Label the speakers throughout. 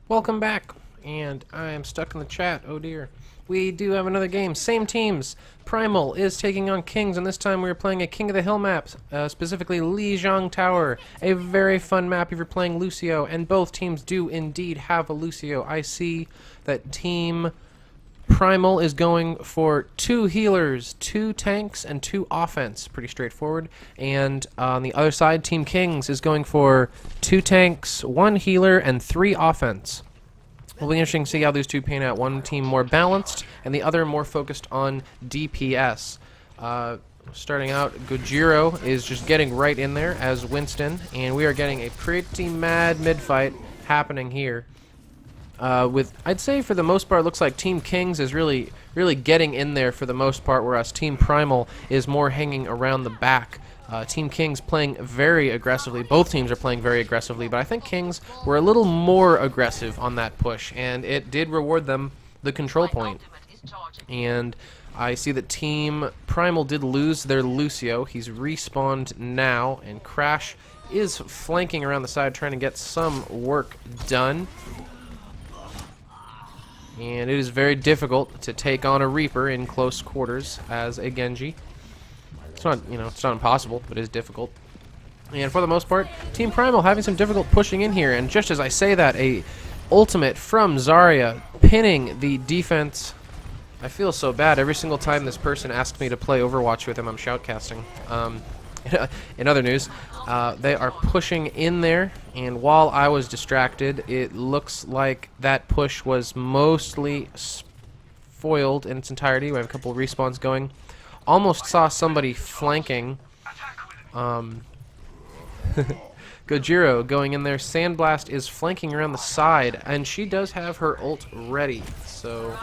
Speaker 1: Welcome back, and I am stuck in the chat. Oh dear. We do have another game. Same teams. Primal is taking on Kings, and this time we are playing a King of the Hill map, specifically Lijang Tower. A very fun map if you're playing Lucio, and both teams do indeed have a Lucio. I see that Team Primal is going for 2 healers, 2 tanks, and 2 offense. Pretty straightforward. And on the other side, Team Kings is going for 2 tanks, 1 healer, and 3 offense. It'll be interesting to see how these two pan out. One team more balanced, and the other more focused on DPS. Starting out, Gojiro is just getting right in there as Winston, and we are getting a pretty mad mid-fight happening here. I'd say for the most part, it looks like Team Kings is really getting in there for the most part, whereas Team Primal is more hanging around the back. Team Kings playing very aggressively. Both teams are playing very aggressively, but I think Kings were a little more aggressive on that push, and it did reward them the control point. And I see that Team Primal did lose their Lucio. He's respawned now, and Crash is flanking around the side trying to get some work done. And it is very difficult to take on a Reaper in close quarters as a Genji. It's not, it's not impossible, but it is difficult. And for the most part, Team Primal having some difficult pushing in here. And just as I say that, a ultimate from Zarya pinning the defense. I feel so bad every single time this person asks me to play Overwatch with him. I'm shoutcasting. In other news, they are pushing in there, and while I was distracted, it looks like that push was mostly foiled in its entirety. We have a couple of respawns going. Almost saw somebody flanking. Gojiro going in there. Sandblast is flanking around the side, and she does have her ult ready, so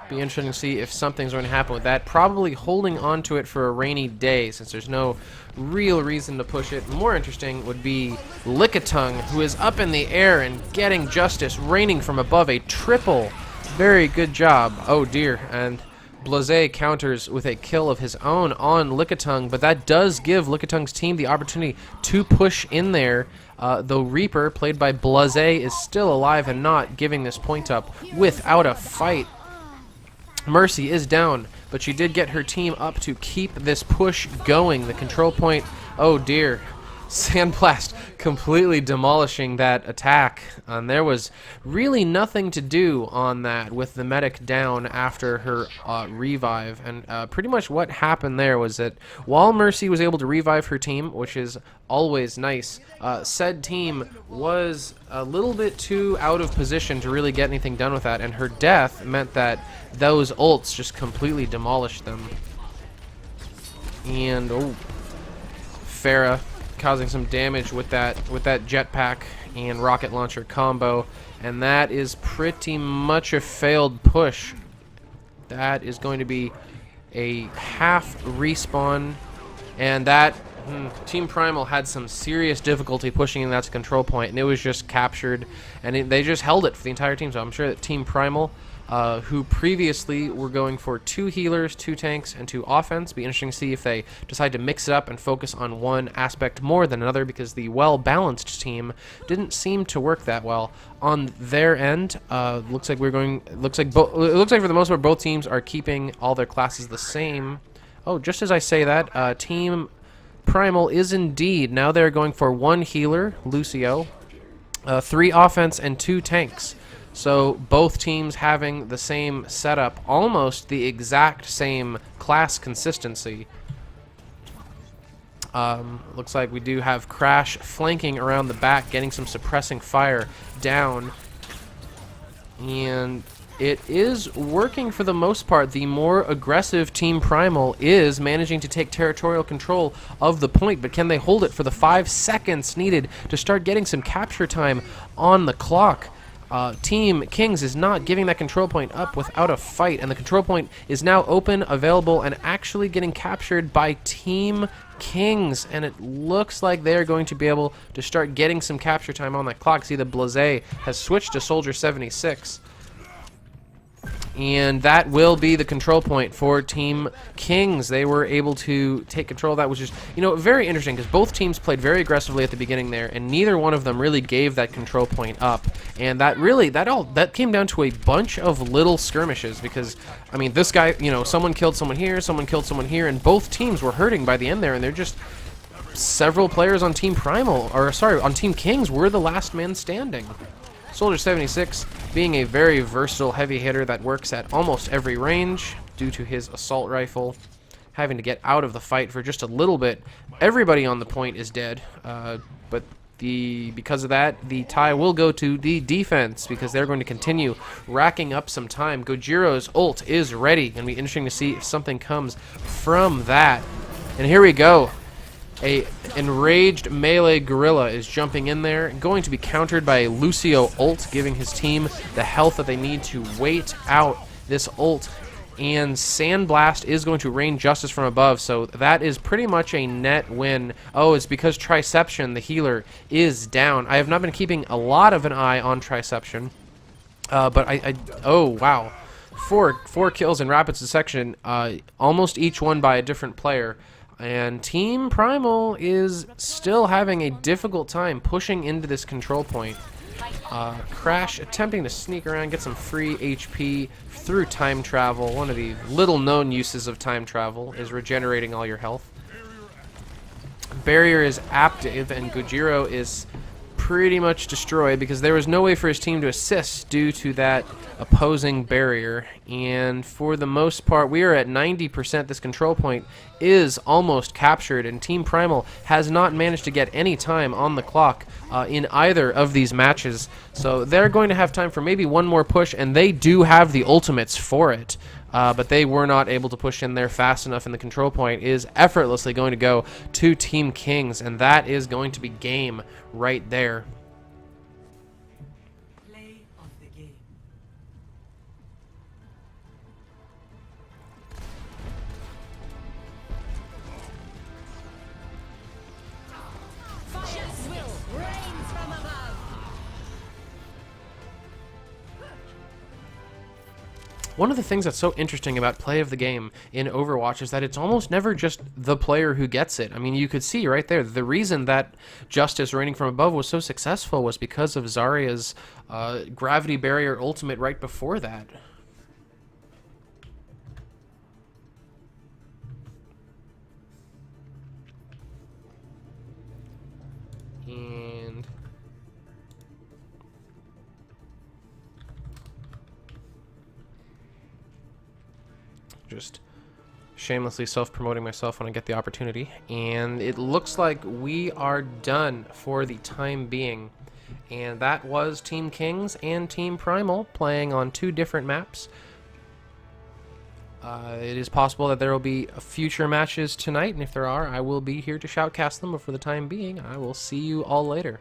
Speaker 1: be interesting to see if something's going to happen with that. Probably holding on to it for a rainy day, since there's no real reason to push it. More interesting would be Lijang, who is up in the air and getting justice, raining from above a triple. Very good job. Oh dear, and Blaze counters with a kill of his own on Lijang, but that does give Lijang's team the opportunity to push in there. Though Reaper, played by Blaze, is still alive and not giving this point up without a fight. Mercy is down, but she did get her team up to keep this push going. The control point, oh dear. Sandblast completely demolishing that attack, and there was really nothing to do on that with the medic down after her revive. And pretty much what happened there was that while Mercy was able to revive her team, which is always nice, said team was a little bit too out of position to really get anything done with that, and her death meant that those ults just completely demolished them. And oh, Pharah causing some damage with that jetpack and rocket launcher combo, and that is pretty much a failed push. That is going to be a half respawn, and that Team Primal had some serious difficulty pushing that to control point, and it was just captured, and they just held it for the entire team. So I'm sure that Team Primal, who previously were going for 2 healers, 2 tanks, and 2 offense. Be interesting to see if they decide to mix it up and focus on one aspect more than another, because the well-balanced team didn't seem to work that well on their end. Looks like for the most part both teams are keeping all their classes the same. Oh, just as I say that, Team Primal is indeed now they're going for 1 healer, Lucio, 3 offense, and 2 tanks. So both teams having the same setup, almost the exact same class consistency. Looks like we do have Crash flanking around the back, getting some suppressing fire down. And it is working for the most part. The more aggressive Team Primal is managing to take territorial control of the point, but can they hold it for the 5 seconds needed to start getting some capture time on the clock? Team Kings is not giving that control point up without a fight, and the control point is now open, available, and actually getting captured by Team Kings, and it looks like they're going to be able to start getting some capture time on that clock. See, the Blaze has switched to Soldier 76. And that will be the control point for Team Kings. They were able to take control of that, which is, very interesting because both teams played very aggressively at the beginning there, and neither one of them really gave that control point up. And that came down to a bunch of little skirmishes because, I mean, this guy, someone killed someone here, and both teams were hurting by the end there, and they're just several players on Team on Team Kings were the last man standing. Soldier 76 being a very versatile heavy hitter that works at almost every range due to his assault rifle, having to get out of the fight for just a little bit. Everybody on the point is dead, but because of that, the tie will go to the defense because they're going to continue racking up some time. Gojiro's ult is ready. Going to be interesting to see if something comes from that. And here we go. A enraged melee gorilla is jumping in there, going to be countered by a Lucio ult, giving his team the health that they need to wait out this ult. And Sandblast is going to rain justice from above, so that is pretty much a net win. Oh, it's because Triception, the healer, is down. I have not been keeping a lot of an eye on Triception, but oh, wow. Four kills in rapid succession, almost each one by a different player. And Team Primal is still having a difficult time pushing into this control point. Crash attempting to sneak around, get some free HP through time travel. One of the little known uses of time travel is regenerating all your health. Barrier is active, and Gojiro is pretty much destroyed because there was no way for his team to assist due to that opposing barrier. And for the most part, we are at 90%. This control point is almost captured, and Team Primal has not managed to get any time on the clock in either of these matches. So they're going to have time for maybe one more push, and they do have the ultimates for it. But they were not able to push in there fast enough, and the control point is effortlessly going to go to Team Kings, and that is going to be game right there.
Speaker 2: Play of the game.
Speaker 3: Fire's will rains from above.
Speaker 1: One of the things that's so interesting about play of the game in Overwatch is that it's almost never just the player who gets it. I mean, you could see right there, the reason that Justice raining from above was so successful was because of Zarya's gravity barrier ultimate right before that. And just shamelessly self-promoting myself when I get the opportunity. And it looks like we are done for the time being. And that was Team Kings and Team Primal playing on two different maps. It is possible that there will be future matches tonight, and if there are, I will be here to shoutcast them, but for the time being, I will see you all later.